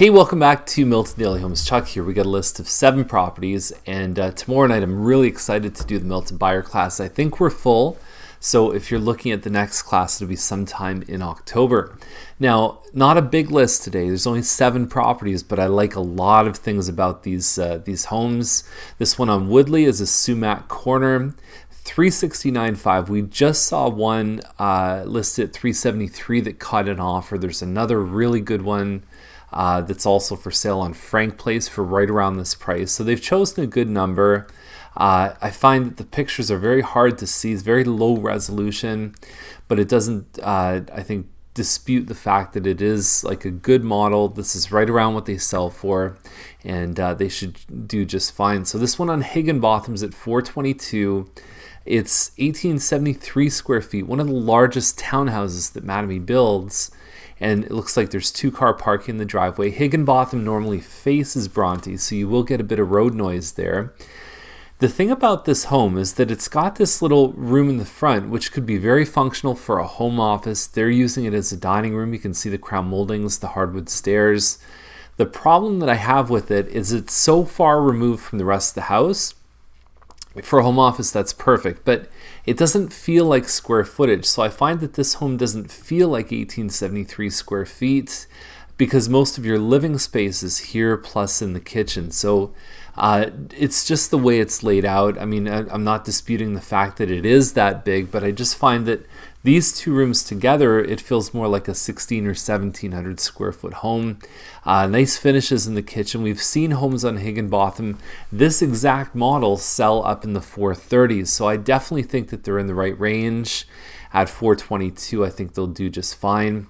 Hey, welcome back to Milton Daily Homes. Chuck here. We got a list of 7 properties, and tomorrow night I'm really excited to do the Milton buyer class. I think we're full, so if you're looking at the next class, it'll be sometime in October. Now, not a big list today. There's only 7 properties, but I like a lot of things about these homes. This one on Woodley is a sumac corner. 369.5. We just saw one listed at 373 that caught an offer. There's another really good one that's also for sale on Frank Place for right around this price. So they've chosen a good number. I find that the pictures are very hard to see. It's very low resolution, but it doesn't, I think, dispute the fact that it is like a good model. This is right around what they sell for, and they should do just fine. So this one on Higginbotham's at 422. It's 1873 square feet, one of the largest townhouses that Mattamy builds. And it looks like there's 2-car parking in the driveway. Higginbotham normally faces Bronte, so you will get a bit of road noise there. The thing about this home is that it's got this little room in the front, which could be very functional for a home office. They're using it as a dining room. You can see the crown moldings, the hardwood stairs. The problem that I have with it is it's so far removed from the rest of the house. For a home office, that's perfect, but it doesn't feel like square footage. So I find that this home doesn't feel like 1873 square feet because most of your living space is here plus in the kitchen. So it's just the way it's laid out. I mean, I'm not disputing the fact that it is that big, but I just find that these 2 rooms together, it feels more like a 16 or 1700 square foot home. Nice finishes in the kitchen. We've seen homes on Higginbotham, this exact model, sell up in the 430s. So I definitely think that they're in the right range. At 422, I think they'll do just fine.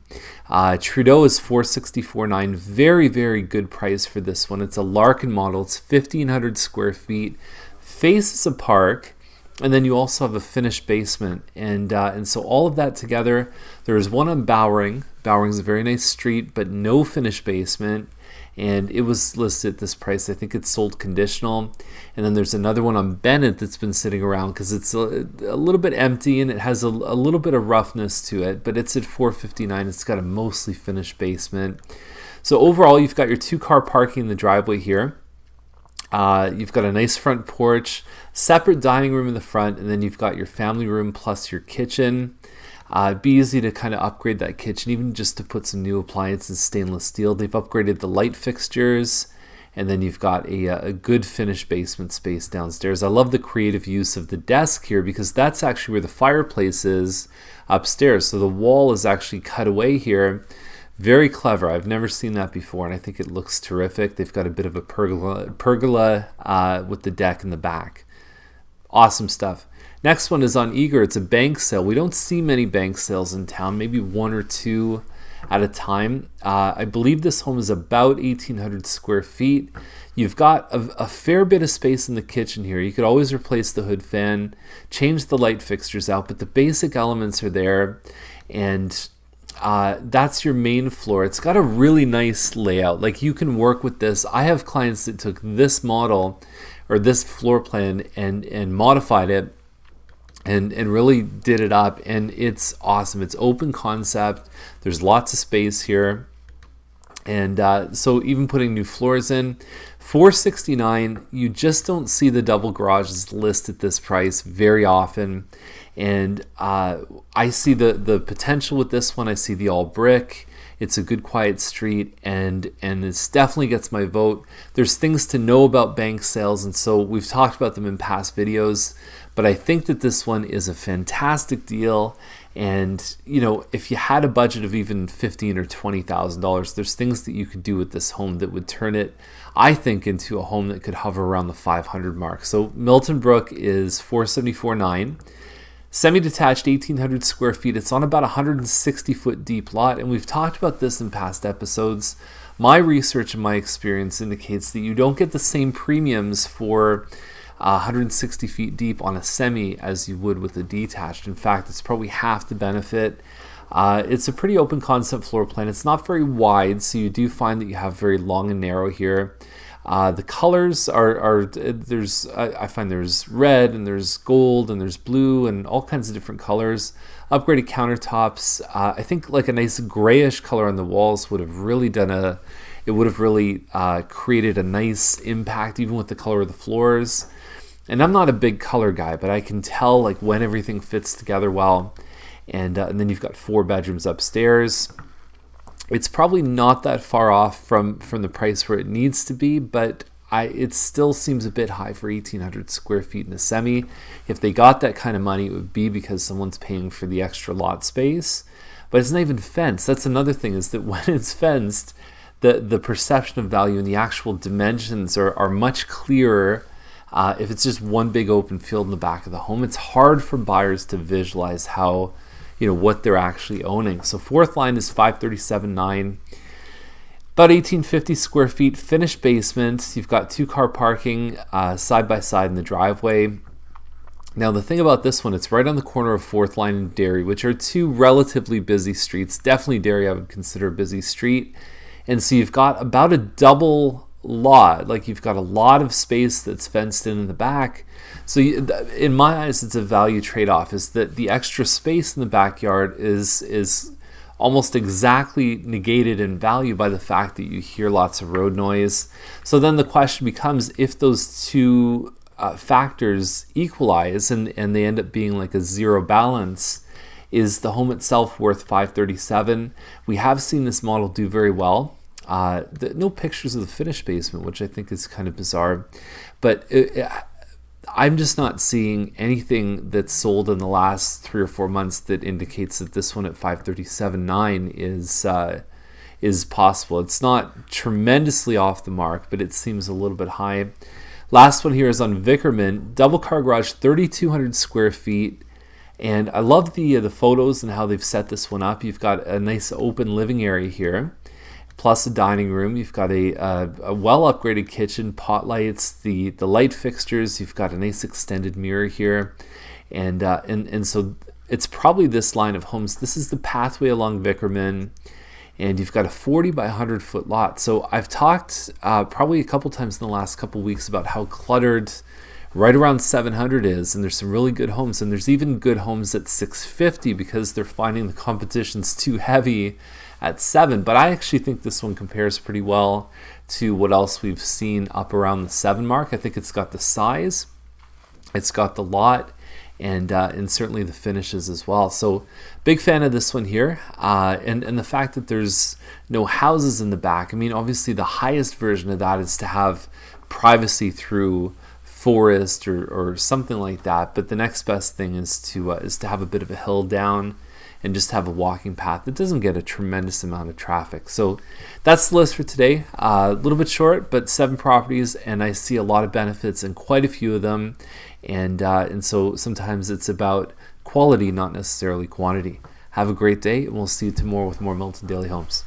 Trudeau is 464.9. Very, very good price for this one. It's a Larkin model. It's 1,500 square feet. Faces a park. And then you also have a finished basement, and so all of that together. There is one on Bowring. Bowring's a very nice street, but no finished basement, and it was listed at this price. I think it's sold conditional. And then there's another one on Bennett that's been sitting around because it's a little bit empty and it has a little bit of roughness to it, but it's at 459. It's got a mostly finished basement. So overall, you've got your 2-car parking in the driveway here. You've got a nice front porch, separate dining room in the front, and then you've got your family room plus your kitchen. It'd be easy to kind of upgrade that kitchen, even just to put some new appliances, stainless steel. They've upgraded the light fixtures, and then you've got a good finished basement space downstairs. I love the creative use of the desk here because that's actually where the fireplace is upstairs. So the wall is actually cut away here. Very clever. I've never seen that before, and I think it looks terrific. They've got a bit of a pergola with the deck in the back. Awesome stuff. Next one is on Eager. It's a bank sale. We don't see many bank sales in town, maybe 1 or 2 at a time. I believe this home is about 1,800 square feet. You've got a fair bit of space in the kitchen here. You could always replace the hood fan, change the light fixtures out, but the basic elements are there, and that's your main floor. It's got a really nice layout. Like, you can work with this. I have clients that took this model or this floor plan and modified it and really did it up, and it's awesome. It's open concept. There's lots of space here, and so even putting new floors in, 469. You just don't see the double garages listed at this price very often, and I see the potential with this one. I see the all brick. It's a good quiet street, and this definitely gets my vote. There's things to know about bank sales, and so we've talked about them in past videos, but I think that this one is a fantastic deal. And you know, if you had a budget of even $15,000 or $20,000, there's things that you could do with this home that would turn it, I think, into a home that could hover around the 500 mark. So Milton Brook is 474.9. Semi-detached, 1,800 square feet. It's on about a 160-foot deep lot, and we've talked about this in past episodes. My research and my experience indicates that you don't get the same premiums for 160 feet deep on a semi as you would with a detached. In fact, it's probably half the benefit. It's a pretty open concept floor plan. It's not very wide, so you do find that you have very long and narrow here. The colors are I find there's red and there's gold and there's blue and all kinds of different colors. Upgraded countertops. I think like a nice grayish color on the walls would have really done it would have really created a nice impact, even with the color of the floors. And I'm not a big color guy, but I can tell like when everything fits together well. And then you've got 4 bedrooms upstairs. It's probably not that far off from the price where it needs to be, but it still seems a bit high for 1,800 square feet in a semi. If they got that kind of money, it would be because someone's paying for the extra lot space. But it's not even fenced. That's another thing, is that when it's fenced, the perception of value and the actual dimensions are much clearer. If it's just one big open field in the back of the home, it's hard for buyers to visualize how, what they're actually owning. So fourth line is 537.9, about 1,850 square feet, finished basement. You've got 2-car parking side by side in the driveway. Now the thing about this one, it's right on the corner of 4th Line and Derry, which are 2 relatively busy streets. Definitely Derry I would consider a busy street. And so you've got about a double lot, like you've got a lot of space that's fenced in the back. So in my eyes, it's a value trade-off, is that the extra space in the backyard is almost exactly negated in value by the fact that you hear lots of road noise. So then the question becomes, if those 2 factors equalize and they end up being like a zero balance, is the home itself worth $537,000? We have seen this model do very well. No pictures of the finished basement, which I think is kind of bizarre, but I'm just not seeing anything that's sold in the last 3 or 4 months that indicates that this one at $537,900 is possible. It's not tremendously off the mark, but it seems a little bit high. Last one here is on Vickerman, double car garage, 3,200 square feet. And I love the photos and how they've set this one up. You've got a nice open living area here, plus a dining room. You've got a well upgraded kitchen, pot lights, the light fixtures. You've got a nice extended mirror here, and so it's probably this line of homes. This is the pathway along Vickerman, and you've got a 40 by 100 foot lot. So I've talked probably a couple times in the last couple weeks about how cluttered right around 700 is, and there's some really good homes, and there's even good homes at 650 because they're finding the competition's too heavy at 7. But I actually think this one compares pretty well to what else we've seen up around the 7 mark. I think it's got the size, it's got the lot, and certainly the finishes as well. So big fan of this one here, and the fact that there's no houses in the back. I mean, obviously the highest version of that is to have privacy through forest or something like that, but the next best thing is to have a bit of a hill down and just have a walking path that doesn't get a tremendous amount of traffic. So that's the list for today. A little bit short, but 7 properties, and I see a lot of benefits in quite a few of them, and so sometimes it's about quality, not necessarily quantity. Have a great day, and we'll see you tomorrow with more Milton Daily Homes.